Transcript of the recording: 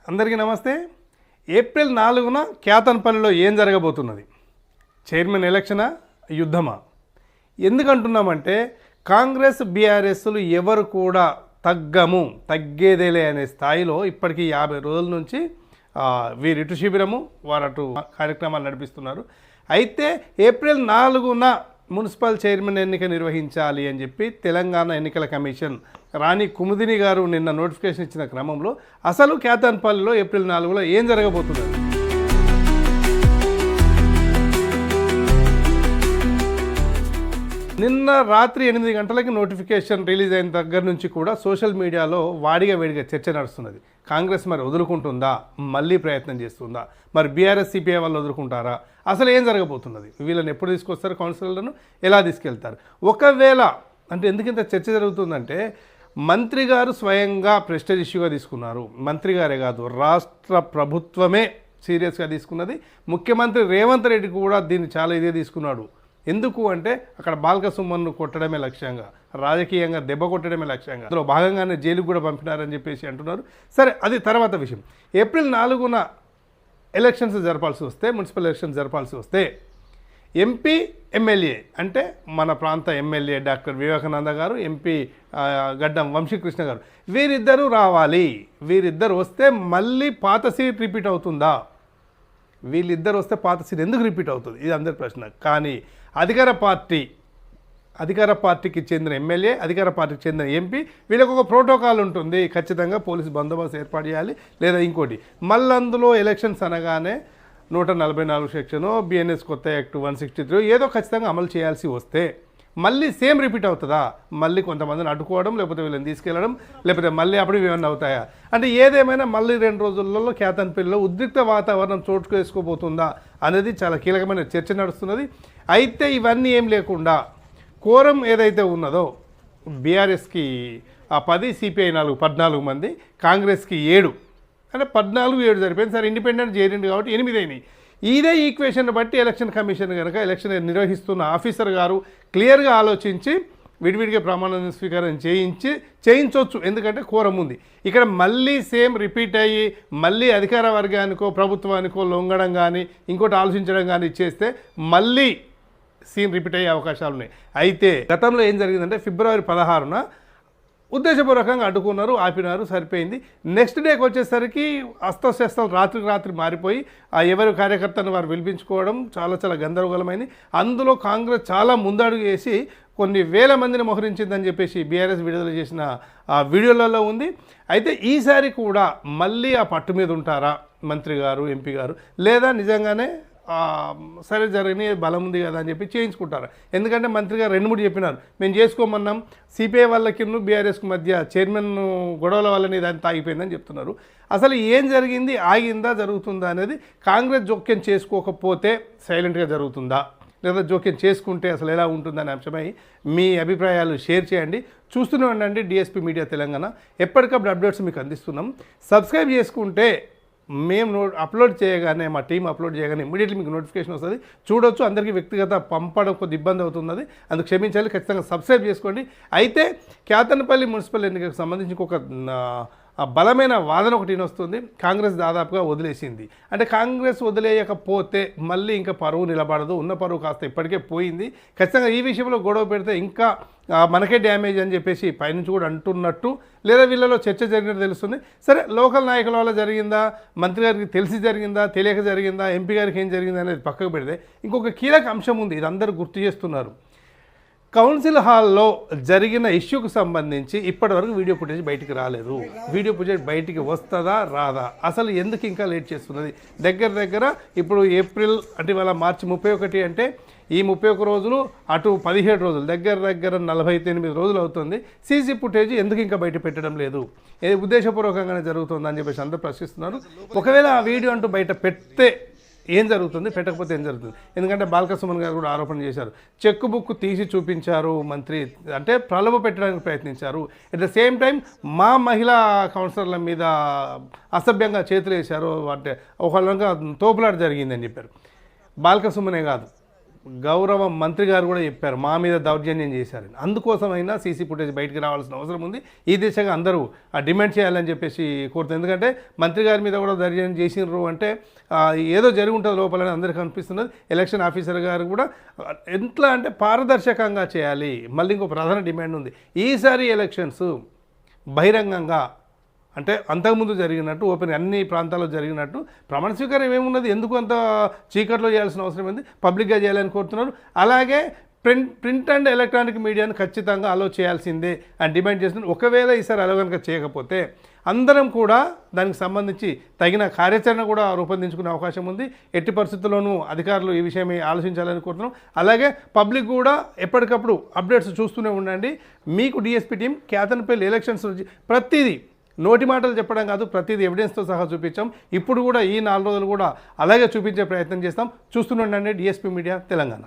అందరికీ నమస్తే. ఏప్రిల్ 4న కేతన్పల్లిలో ఏం జరగబోతున్నది? చైర్మన్ ఎలక్షనా, యుద్ధమా? ఎందుకంటున్నామంటే కాంగ్రెస్ బీఆర్ఎస్లు ఎవరు కూడా తగ్గేదేలే అనే స్థాయిలో ఇప్పటికీ 50 రోజుల నుంచి వీరిటు శిబిరము వారటు కార్యక్రమాలు నడిపిస్తున్నారు. అయితే ఏప్రిల్ 4న మున్సిపల్ చైర్మన్ ఎన్నిక నిర్వహించాలి అని చెప్పి తెలంగాణ ఎన్నికల కమిషన్ రాణి కుముదిని గారు నిన్న నోటిఫికేషన్ ఇచ్చిన క్రమంలో అసలు కేతన్పల్లిలో ఏప్రిల్ 4లో ఏం జరగబోతున్నది? నిన్న రాత్రి 8 గంటలకి నోటిఫికేషన్ రిలీజ్ అయిన దగ్గర నుంచి కూడా సోషల్ మీడియాలో వేడిగా చర్చ నడుస్తున్నది. కాంగ్రెస్ మరి వదులుకుంటుందా, మళ్ళీ ప్రయత్నం చేస్తుందా, మరి బీఆర్ఎస్ సిపిఐ వాళ్ళు వదులుకుంటారా, అసలు ఏం జరగబోతున్నది, వీళ్ళని ఎప్పుడు తీసుకొస్తారు, కౌన్సిలర్లను ఎలా తీసుకెళ్తారు? ఒకవేళ అంటే ఎందుకింత చర్చ జరుగుతుందంటే మంత్రి గారు స్వయంగా ప్రెస్టేజ్ ఇష్యూగా తీసుకున్నారు. మంత్రి గారే కాదు, రాష్ట్ర ప్రభుత్వమే సీరియస్గా తీసుకున్నది. ముఖ్యమంత్రి రేవంత్ రెడ్డి కూడా దీన్ని చాలా ఇదే తీసుకున్నాడు. ఎందుకు అంటే అక్కడ బాల్క సుమన్ను కొట్టడమే లక్ష్యంగా, రాజకీయంగా దెబ్బ కొట్టడమే లక్ష్యంగా, అందులో భాగంగానే జైలుకు కూడా పంపినారని చెప్పేసి అంటున్నారు. సరే, అది తర్వాత విషయం. ఏప్రిల్ 4న ఎలక్షన్స్ జరపాల్సి వస్తే, మున్సిపల్ ఎలక్షన్స్ జరపాల్సి వస్తే ఎంపీ ఎమ్మెల్యే అంటే మన ప్రాంత ఎమ్మెల్యే డాక్టర్ వివేకానంద గారు, ఎంపీ గడ్డం వంశీకృష్ణ గారు, వీరిద్దరూ రావాలి. వీరిద్దరు వస్తే మళ్ళీ పాత సీట్ రిపీట్ అవుతుందా? వీళ్ళిద్దరు వస్తే పాత సీట్ ఎందుకు రిపీట్ అవుతుంది? ఇది అందరి ప్రశ్న. కానీ అధికార పార్టీకి చెందిన ఎమ్మెల్యే, అధికార పార్టీకి చెందిన ఎంపీ, వీళ్ళకి ఒక ప్రోటోకాల్ ఉంటుంది. ఖచ్చితంగా పోలీసు బందోబస్తు ఏర్పాటు చేయాలి. లేదా ఇంకోటి, మళ్ళీ అందులో ఎలక్షన్స్ అనగానే 144 సెక్షను, బిఎన్ఎస్ కొత్త యాక్ట్ 163 ఏదో ఖచ్చితంగా అమలు చేయాల్సి వస్తే మళ్ళీ సేమ్ రిపీట్ అవుతుందా? మళ్ళీ కొంతమందిని అడ్డుకోవడం, లేకపోతే వీళ్ళని తీసుకెళ్లడం, లేకపోతే మళ్ళీ అప్పుడు ఏమన్నా అవుతాయా? అంటే ఏదేమైనా మళ్ళీ 2 రోజులలో కేతన్పల్లిలో ఉద్రిక్త వాతావరణం చోటు చేసుకోబోతుందా అనేది చాలా కీలకమైన చర్చ నడుస్తున్నది. అయితే ఇవన్నీ ఏం లేకుండా కోరం ఏదైతే ఉన్నదో, బీఆర్ఎస్కి 10, సిపిఐ 14 మంది, కాంగ్రెస్కి 7 అంటే 14-7 సరిపోయింది. సరే, ఇండిపెండెంట్ చేరింది కాబట్టి 8 అయినాయి. ఇదే ఈక్వేషన్ బట్టి ఎలక్షన్ కమిషన్ కనుక ఎలక్షన్ నిర్వహిస్తున్న ఆఫీసర్ గారు క్లియర్గా ఆలోచించి విడివిడిగా ప్రమాణ స్వీకారం చేయించవచ్చు. ఎందుకంటే కోరం ఉంది. ఇక్కడ మళ్ళీ సేమ్ రిపీట్ అయ్యి మళ్ళీ అధికార వర్గానికో ప్రభుత్వానికో లొంగడం కానీ ఇంకోటి ఆలోచించడం కానీ చేస్తే మళ్ళీ సీన్ రిపీట్ అయ్యే అవకాశాలు ఉన్నాయి. అయితే గతంలో ఏం జరిగిందంటే ఫిబ్రవరి 16న ఉద్దేశపూర్వకంగా అడ్డుకున్నారు, ఆపినారు, సరిపోయింది. నెక్స్ట్ డేకి వచ్చేసరికి అస్తశస్త్రాలు రాత్రి మారిపోయి ఎవరి కార్యకర్తను వారు పిలిపించుకోవడం చాలా గందరగోళమైంది. అందులో కాంగ్రెస్ చాలా ముందడుగు వేసి కొన్ని వేల మందిని మోహరించిందని చెప్పేసి బీఆర్ఎస్ విడుదల చేసిన వీడియోలలో ఉంది. అయితే ఈసారి కూడా మళ్ళీ ఆ పట్టు మీద ఉంటారా మంత్రి గారు, ఎంపీ గారు, లేదా నిజంగానే సరే జరిగిన బలం ఉంది కదా అని చెప్పి చేయించుకుంటారు? ఎందుకంటే మంత్రి గారు 2-3 చెప్పినారు, మేము చేసుకోమన్నాం, సిపిఐ వాళ్ళకి బీఆర్ఎస్కి మధ్య చైర్మన్ గొడవల వల్లనే దాన్ని తాగిపోయిందని చెప్తున్నారు. అసలు ఏం జరిగింది, ఆగిందా, జరుగుతుందా అనేది కాంగ్రెస్ జోక్యం చేసుకోకపోతే సైలెంట్గా జరుగుతుందా, లేదా జోక్యం చేసుకుంటే అసలు ఎలా ఉంటుందనే అంశమై మీ అభిప్రాయాలు షేర్ చేయండి. చూస్తూనే ఉండండి డిఎస్పీ మీడియా తెలంగాణ. ఎప్పటికప్పుడు అప్డేట్స్ మీకు అందిస్తున్నాం. సబ్స్క్రైబ్ చేసుకుంటే మేము అప్లోడ్ చేయగానే, మా టీం అప్లోడ్ చేయగానే ఇమీడియట్లీ మీకు నోటిఫికేషన్ వస్తుంది, చూడొచ్చు. అందరికీ వ్యక్తిగత పంపడం కొద్ది ఇబ్బంది అవుతున్నది, అందుకు క్షమించాలి. ఖచ్చితంగా సబ్స్క్రైబ్ చేసుకోండి. అయితే కేతన్పల్లి మున్సిపల్ ఎన్నికలకు సంబంధించి ఒక బలమైన వాదన ఒకటి వస్తుంది. కాంగ్రెస్ దాదాపుగా వదిలేసింది అంటే, కాంగ్రెస్ వదిలేయకపోతే మళ్ళీ ఇంకా పరువు నిలబడదు, ఉన్న పరువు కాస్త ఇప్పటికే పోయింది. ఖచ్చితంగా ఈ విషయంలో గొడవ పెడితే ఇంకా మనకే డ్యామేజ్ అని చెప్పేసి పైనుంచి కూడా అంటున్నట్టు, లేదా వీళ్ళలో చర్చ జరిగినట్టు తెలుస్తుంది. సరే, లోకల్ నాయకుల వల్ల జరిగిందా, మంత్రి గారికి తెలిసి జరిగిందా, తెలియక జరిగిందా, ఎంపీ గారికి ఏం జరిగిందా అనేది పక్కకు పెడితే ఇంకొక కీలక అంశం ఉంది. ఇది అందరూ గుర్తు చేస్తున్నారు. కౌన్సిల్ హాల్లో జరిగిన ఇష్యూకు సంబంధించి ఇప్పటివరకు వీడియో ఫుటేజ్ బయటికి రాలేదు. వీడియో ఫుటేజ్ బయటికి వస్తుందా రాదా, అసలు ఎందుకు ఇంకా లేట్ చేస్తున్నది? దగ్గర ఇప్పుడు ఏప్రిల్ అంటే ఇవాళ మార్చి 31 అంటే ఈ 31 రోజులు, అటు 17 రోజులు, దగ్గర 48 రోజులు అవుతుంది. సీసీ ఫుటేజ్ ఎందుకు ఇంకా బయట పెట్టడం లేదు? ఏది ఉద్దేశపూర్వకంగానే జరుగుతుందని చెప్పేసి అందరూ ప్రశ్నిస్తున్నారు. ఒకవేళ ఆ వీడియో అంటూ బయట పెడితే ఏం జరుగుతుంది, పెట్టకపోతే ఏం జరుగుతుంది? ఎందుకంటే బాల్క సుమన్ గారు కూడా ఆరోపణ చేశారు, చెక్ బుక్ తీసి చూపించారు మంత్రి, అంటే ప్రలోభ పెట్టడానికి ప్రయత్నించారు. ఎట్ ద సేమ్ టైం మా మహిళా కౌన్సిలర్ల మీద అసభ్యంగా చేతులు వేశారు, అంటే ఒకళ్ళగా తోపులాట జరిగిందని చెప్పారు. బాల్క సుమనే కాదు, గౌరవ మంత్రి గారు కూడా చెప్పారు మా మీద దౌర్జన్యం చేశారని. అందుకోసమైనా సీసీ ఫుటేజ్ బయటికి రావాల్సిన అవసరం ఉంది. ఈ దిశగా అందరూ డిమాండ్ చేయాలని చెప్పేసి కోరుతుంది. ఎందుకంటే మంత్రి గారి మీద కూడా దౌర్జన్యం చేసినారు అంటే ఏదో జరిగి ఉంటుంది లోపలని అందరికీ అనిపిస్తున్నది. ఎలక్షన్ ఆఫీసర్ గారు కూడా ఎట్లా అంటే పారదర్శకంగా చేయాలి. మళ్ళీ ఇంకో ప్రధాన డిమాండ్ ఉంది. ఈసారి ఎలక్షన్స్ బహిరంగంగా అంటే అంతకుముందు జరిగినట్టు ఓపెన్ అన్ని ప్రాంతాల్లో జరిగినట్టు ప్రమాణ స్వీకారం ఏమున్నది, ఎందుకు అంత చీకట్లో చేయాల్సిన అవసరం ఏంది, పబ్లిక్గా చేయాలని కోరుతున్నారు. అలాగే ప్రింట్ అండ్ ఎలక్ట్రానిక్ మీడియాను ఖచ్చితంగా అలో చేయాల్సిందే అని డిమాండ్ చేస్తున్నారు. ఒకవేళ ఈసారి అలో కనుక చేయకపోతే అందరం కూడా దానికి సంబంధించి తగిన కార్యాచరణ కూడా రూపొందించుకునే అవకాశం ఉంది. ఎట్టి పరిస్థితుల్లోనూ అధికారులు ఈ విషయమే ఆలోచించాలని కోరుతున్నాం. అలాగే పబ్లిక్ కూడా ఎప్పటికప్పుడు అప్డేట్స్ చూస్తూనే ఉండండి. మీకు డిఎస్పీ టీం కేతన్పల్లి ఎలక్షన్స్ నుంచి ప్రతిదీ నోటి మాటలు చెప్పడం కాదు, ప్రతిదీ ఎవిడెన్స్తో సహా చూపించాం. ఇప్పుడు కూడా ఈ 4 రోజులు కూడా అలాగే చూపించే ప్రయత్నం చేస్తాం. చూస్తూనే ఉండండి డిఎస్పీ మీడియా తెలంగాణ.